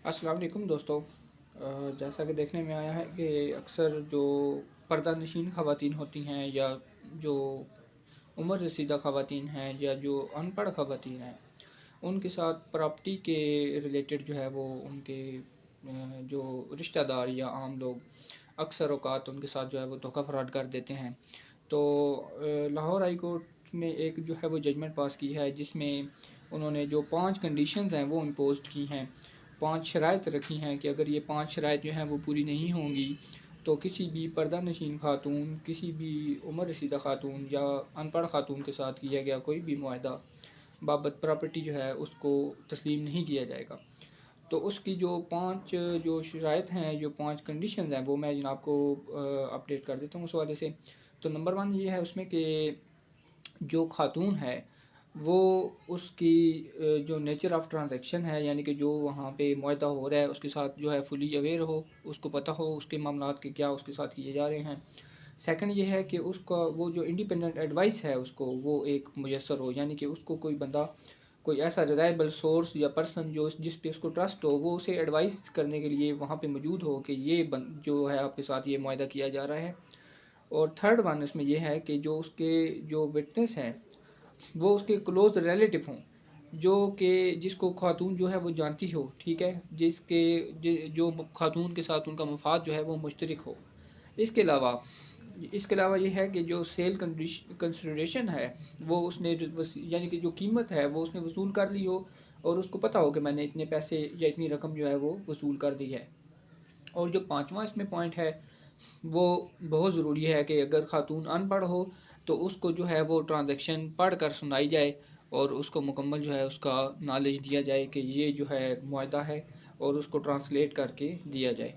अस्सलाम वालेकुम दोस्तों। जैसा कि देखने में आया है कि अक्सर जो पर्दा नशीन ख़वातीन होती हैं या जो उम्र रसीदा ख़वातीन हैं या जो अनपढ़ ख़वातीन हैं, उनके साथ प्रॉपर्टी के रिलेटेड जो है वो उनके जो रिश्तेदार या आम लोग अक्सर औक़ात उनके साथ जो है वो धोखा फ्रॉड कर देते हैं। तो लाहौर हाई कोर्ट ने एक जो है वो जजमेंट पास की है, जिसमें उन्होंने जो 5 कंडीशंस हैं वो इम्पोज़ की हैं, 5 शराइत रखी हैं कि अगर ये 5 शराइत जो हैं वो पूरी नहीं होंगी तो किसी भी पर्दा नशीन खातून, किसी भी उम्र रसीदा खातून या अनपढ़ खातून के साथ किया गया कोई भी मुआहदा बाबत प्रॉपर्टी जो है उसको तस्लीम नहीं किया जाएगा। तो उसकी जो 5 जो शराइत हैं, जो 5 कंडीशंस हैं, वो मैं जनाब को अपडेट कर देता हूँ उस हवाले से। तो नंबर 1 ये है उसमें कि जो खातून है वो उसकी जो नेचर ऑफ़ ट्रांजैक्शन है, यानी कि जो वहाँ पे मुआहदा हो रहा है उसके साथ जो है फुली अवेयर हो, उसको पता हो उसके मामलात के क्या उसके साथ किए जा रहे हैं। सेकंड ये है कि उसका वो जो इंडिपेंडेंट एडवाइस है उसको वो एक मुयस्सर हो, यानी कि उसको कोई बंदा, कोई ऐसा रिलायबल सोर्स या पर्सन जो जिस पे उसको ट्रस्ट हो, वो उसे एडवाइस करने के लिए वहाँ पे मौजूद हो कि ये जो है आपके साथ ये मुआहदा किया जा रहा है। और थर्ड वन इसमें ये है कि जो उसके जो विटनेस हैं वो उसके क्लोज़ रिलेटिव हों, जो कि जिसको खातून जो है वो जानती हो, ठीक है? जो खातून के साथ उनका मफ़ाद जो है वो मुश्तरक हो। इसके अलावा इसके अलावा ये है कि जो सेल कंसिडरेशन है वो उसने यानी कि जो कीमत है वो उसने वसूल कर ली हो और उसको पता हो कि मैंने इतने पैसे या इतनी रकम जो है वो वसूल कर दी है। और जो पाँचवा इसमें पॉइंट है वो बहुत ज़रूरी है कि अगर खातून अनपढ़ हो तो उसको जो है वो ट्रांजैक्शन पढ़ कर सुनाई जाए और उसको मुकम्मल जो है उसका नॉलेज दिया जाए कि ये जो है मुआहदा है, और उसको ट्रांसलेट करके दिया जाए।